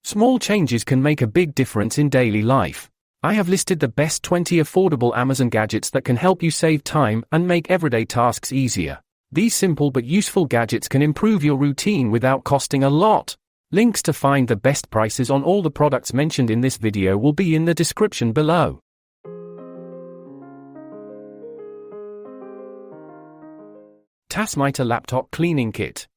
Small changes can make a big difference in daily life. I have listed the best 20 affordable Amazon gadgets that can help you save time and make everyday tasks easier. These simple but useful gadgets can improve your routine without costing a lot. Links to find the best prices on all the products mentioned in this video will be in the description below. Tasmiter Laptop Cleaning Kit.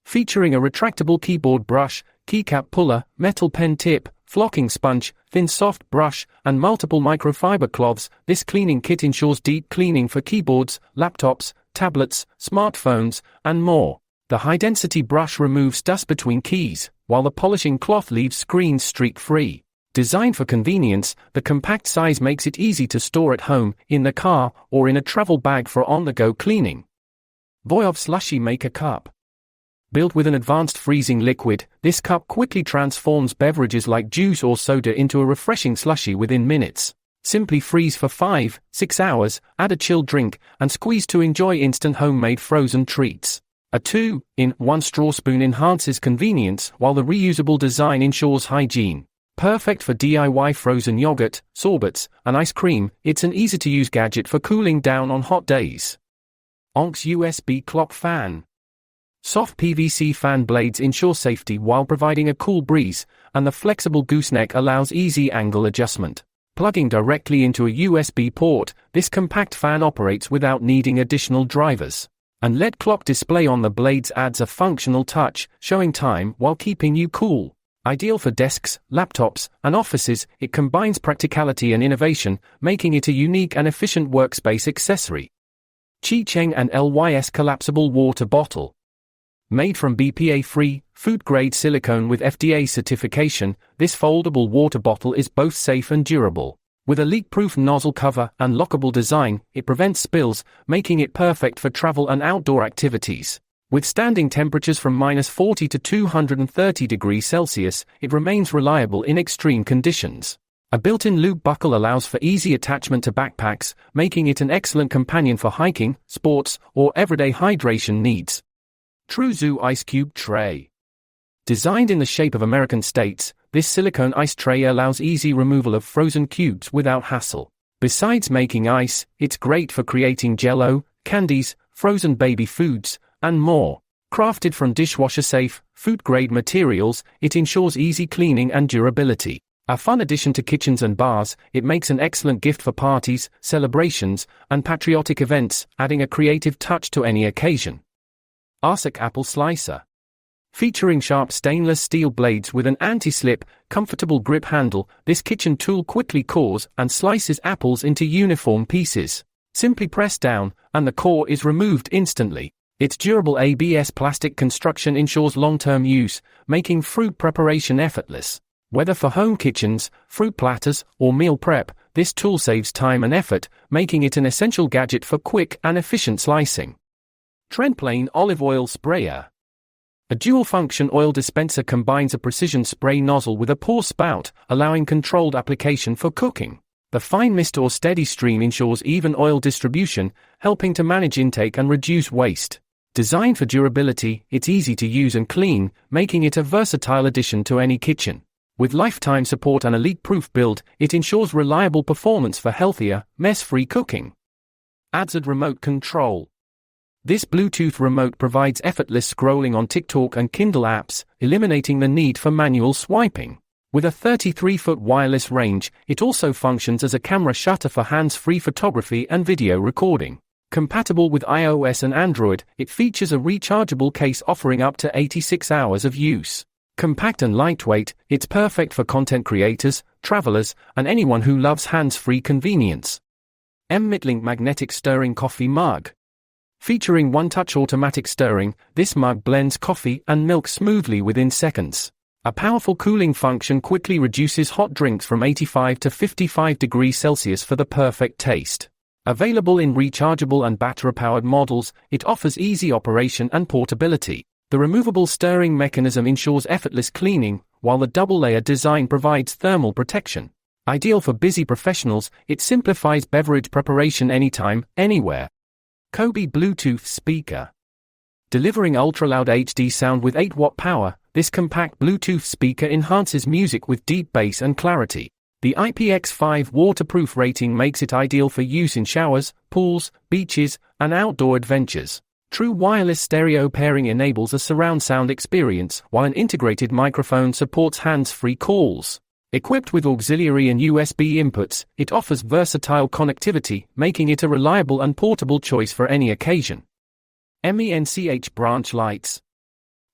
Featuring a retractable keyboard brush, keycap puller, metal pen tip, flocking sponge, thin soft brush, and multiple microfiber cloths, this cleaning kit ensures deep cleaning for keyboards, laptops, tablets, smartphones, and more. The high-density brush removes dust between keys, while the polishing cloth leaves screens streak-free. Designed for convenience, the compact size makes it easy to store at home, in the car, or in a travel bag for on-the-go cleaning. Voyov Slushy Maker Cup. Built with an advanced freezing liquid, this cup quickly transforms beverages like juice or soda into a refreshing slushy within minutes. Simply freeze for 5-6 hours, add a chilled drink, and squeeze to enjoy instant homemade frozen treats. A 2-in-1 straw spoon enhances convenience, while the reusable design ensures hygiene. Perfect for DIY frozen yogurt, sorbets, and ice cream, it's an easy-to-use gadget for cooling down on hot days. ONX USB Clock Fan. Soft PVC fan blades ensure safety while providing a cool breeze, and the flexible gooseneck allows easy angle adjustment. Plugging directly into a USB port, this compact fan operates without needing additional drivers. An LED clock display on the blades adds a functional touch, showing time while keeping you cool. Ideal for desks, laptops, and offices, it combines practicality and innovation, making it a unique and efficient workspace accessory. QiCheng&LYS Collapsible Water Bottle. Made from BPA-free, food-grade silicone with FDA certification, this foldable water bottle is both safe and durable. With a leak-proof nozzle cover and lockable design, it prevents spills, making it perfect for travel and outdoor activities. Withstanding temperatures from -40 to 230 degrees Celsius, it remains reliable in extreme conditions. A built-in lube buckle allows for easy attachment to backpacks, making it an excellent companion for hiking, sports, or everyday hydration needs. TrueZoo Ice Cube Tray. Designed in the shape of American states, this silicone ice tray allows easy removal of frozen cubes without hassle. Besides making ice, it's great for creating jello, candies, frozen baby foods, and more. Crafted from dishwasher-safe, food-grade materials, it ensures easy cleaning and durability. A fun addition to kitchens and bars, it makes an excellent gift for parties, celebrations, and patriotic events, adding a creative touch to any occasion. Arctic Apple Slicer. Featuring sharp stainless steel blades with an anti-slip, comfortable grip handle, this kitchen tool quickly cores and slices apples into uniform pieces. Simply press down, and the core is removed instantly. Its durable ABS plastic construction ensures long-term use, making fruit preparation effortless. Whether for home kitchens, fruit platters, or meal prep, this tool saves time and effort, making it an essential gadget for quick and efficient slicing. Trendplane Olive Oil Sprayer. A dual-function oil dispenser combines a precision spray nozzle with a pour spout, allowing controlled application for cooking. The fine mist or steady stream ensures even oil distribution, helping to manage intake and reduce waste. Designed for durability, it's easy to use and clean, making it a versatile addition to any kitchen. With lifetime support and a leak-proof build, it ensures reliable performance for healthier, mess-free cooking. ADSAD Remote Control. This Bluetooth remote provides effortless scrolling on TikTok and Kindle apps, eliminating the need for manual swiping. With a 33-foot wireless range, it also functions as a camera shutter for hands-free photography and video recording. Compatible with iOS and Android, it features a rechargeable case offering up to 86 hours of use. Compact and lightweight, it's perfect for content creators, travelers, and anyone who loves hands-free convenience. MMitlink Magnetic Stirring Coffee Mug. Featuring one-touch automatic stirring, this mug blends coffee and milk smoothly within seconds. A powerful cooling function quickly reduces hot drinks from 85 to 55 degrees Celsius for the perfect taste. Available in rechargeable and battery-powered models, it offers easy operation and portability. The removable stirring mechanism ensures effortless cleaning, while the double-layer design provides thermal protection. Ideal for busy professionals, it simplifies beverage preparation anytime, anywhere. Kobe Bluetooth Speaker. Delivering ultra-loud HD sound with 8-watt power, this compact Bluetooth speaker enhances music with deep bass and clarity. The IPX5 waterproof rating makes it ideal for use in showers, pools, beaches, and outdoor adventures. True wireless stereo pairing enables a surround sound experience, while an integrated microphone supports hands-free calls. Equipped with auxiliary and USB inputs, it offers versatile connectivity, making it a reliable and portable choice for any occasion. MENCH branch lights.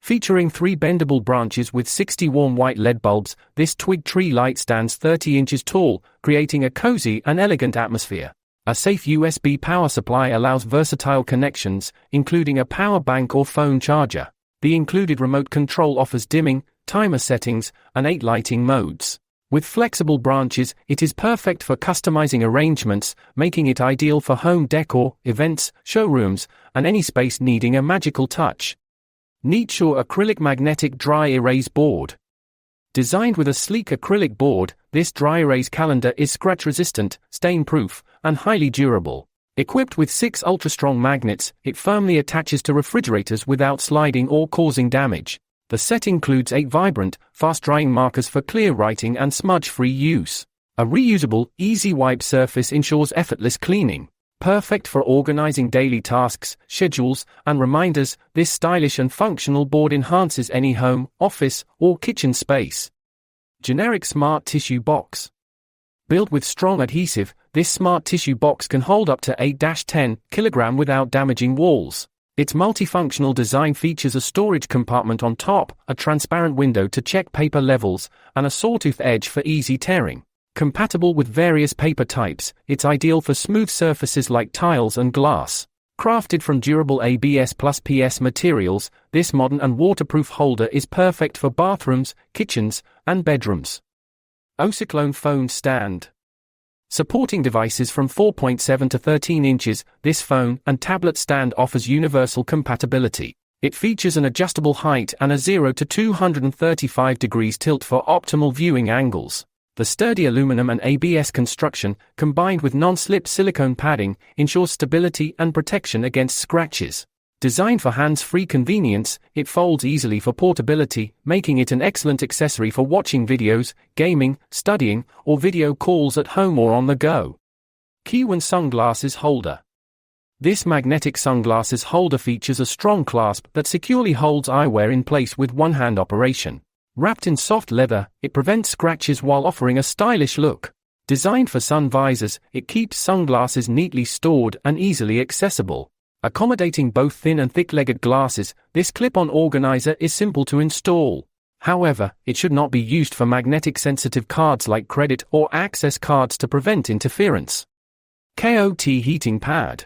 Featuring 3 bendable branches with 60 warm white LED bulbs, this twig tree light stands 30 inches tall, creating a cozy and elegant atmosphere. A safe USB power supply allows versatile connections, including a power bank or phone charger. The included remote control offers dimming, timer settings, and 8 lighting modes. With flexible branches, it is perfect for customizing arrangements, making it ideal for home decor, events, showrooms, and any space needing a magical touch. NextGen acrylic magnetic dry erase board. Designed with a sleek acrylic board, this dry erase calendar is scratch-resistant, stain-proof, and highly durable. Equipped with 6 ultra-strong magnets, it firmly attaches to refrigerators without sliding or causing damage. The set includes 8 vibrant, fast-drying markers for clear writing and smudge-free use. A reusable, easy wipe surface ensures effortless cleaning. Perfect for organizing daily tasks, schedules, and reminders, this stylish and functional board enhances any home, office, or kitchen space. Generic smart tissue box. Built with strong adhesive, this smart tissue box can hold up to 8-10 kg without damaging walls. Its multifunctional design features a storage compartment on top, a transparent window to check paper levels, and a sawtooth edge for easy tearing. Compatible with various paper types, it's ideal for smooth surfaces like tiles and glass. Crafted from durable ABS plus PS materials, this modern and waterproof holder is perfect for bathrooms, kitchens, and bedrooms. Ocyclone phone stand. Supporting devices from 4.7 to 13 inches, this phone and tablet stand offers universal compatibility. It features an adjustable height and a 0 to 235 degrees tilt for optimal viewing angles. The sturdy aluminum and ABS construction, combined with non-slip silicone padding, ensures stability and protection against scratches. Designed for hands-free convenience, it folds easily for portability, making it an excellent accessory for watching videos, gaming, studying, or video calls at home or on the go. QiCheng sunglasses holder. This magnetic sunglasses holder features a strong clasp that securely holds eyewear in place with one-hand operation. Wrapped in soft leather, it prevents scratches while offering a stylish look. Designed for sun visors, it keeps sunglasses neatly stored and easily accessible. Accommodating both thin and thick-legged glasses, this clip-on organizer is simple to install. However, it should not be used for magnetic-sensitive cards like credit or access cards to prevent interference. KOT heating pad.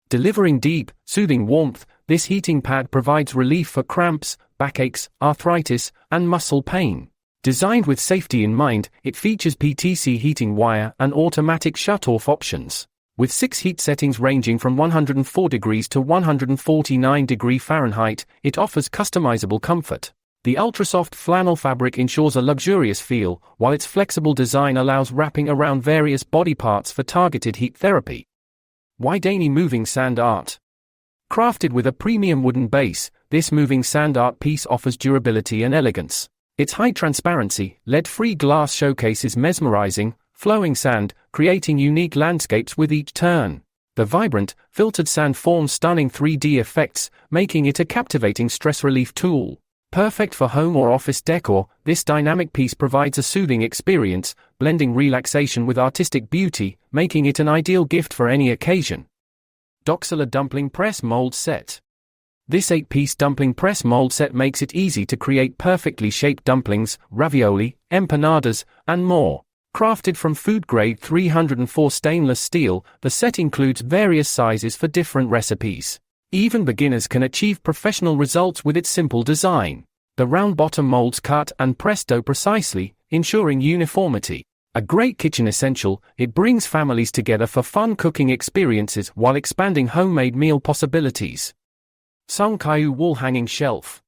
Delivering deep, soothing warmth, this heating pad provides relief for cramps, backaches, arthritis, and muscle pain. Designed with safety in mind, it features PTC heating wire and automatic shut-off options. With 6 heat settings ranging from 104 degrees to 149 degrees Fahrenheit, it offers customizable comfort. The ultra-soft flannel fabric ensures a luxurious feel, while its flexible design allows wrapping around various body parts for targeted heat therapy. Widani moving sand art. Crafted with a premium wooden base, this moving sand art piece offers durability and elegance. Its high transparency, lead-free glass showcases mesmerizing, flowing sand, creating unique landscapes with each turn. The vibrant, filtered sand forms stunning 3D effects, making it a captivating stress relief tool. Perfect for home or office decor, this dynamic piece provides a soothing experience, blending relaxation with artistic beauty, making it an ideal gift for any occasion. Doxala dumpling press mold set. This 8-piece dumpling press mold set makes it easy to create perfectly shaped dumplings, ravioli, empanadas, and more. Crafted from food-grade 304 stainless steel, the set includes various sizes for different recipes. Even beginners can achieve professional results with its simple design. The round bottom molds cut and press dough precisely, ensuring uniformity. A great kitchen essential, it brings families together for fun cooking experiences while expanding homemade meal possibilities. Sungkayu wall hanging shelf.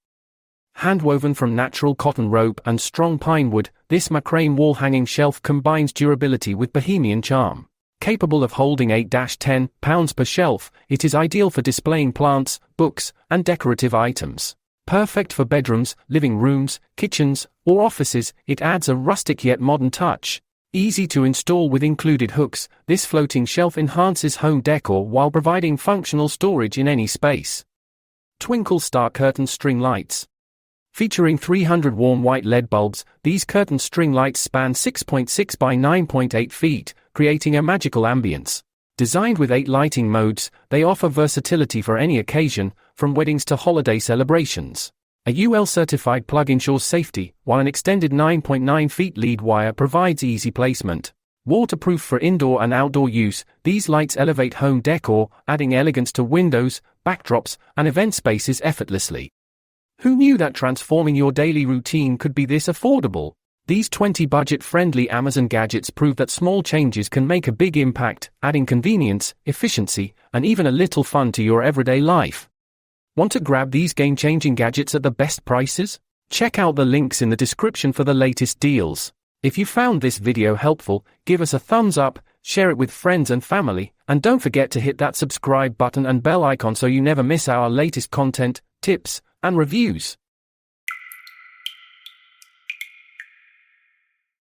Handwoven from natural cotton rope and strong pine wood, this macrame wall hanging shelf combines durability with bohemian charm. Capable of holding 8-10 pounds per shelf, it is ideal for displaying plants, books, and decorative items. Perfect for bedrooms, living rooms, kitchens, or offices, it adds a rustic yet modern touch. Easy to install with included hooks, this floating shelf enhances home decor while providing functional storage in any space. Twinkle Star Curtain String Lights. Featuring 300 warm white LED bulbs, these curtain string lights span 6.6 by 9.8 feet, creating a magical ambience. Designed with 8 lighting modes, they offer versatility for any occasion, from weddings to holiday celebrations. A UL-certified plug ensures safety, while an extended 9.9 feet lead wire provides easy placement. Waterproof for indoor and outdoor use, these lights elevate home decor, adding elegance to windows, backdrops, and event spaces effortlessly. Who knew that transforming your daily routine could be this affordable? These 20 budget-friendly Amazon gadgets prove that small changes can make a big impact, adding convenience, efficiency, and even a little fun to your everyday life. Want to grab these game-changing gadgets at the best prices? Check out the links in the description for the latest deals. If you found this video helpful, give us a thumbs up, share it with friends and family, and don't forget to hit that subscribe button and bell icon so you never miss our latest content, tips, and reviews.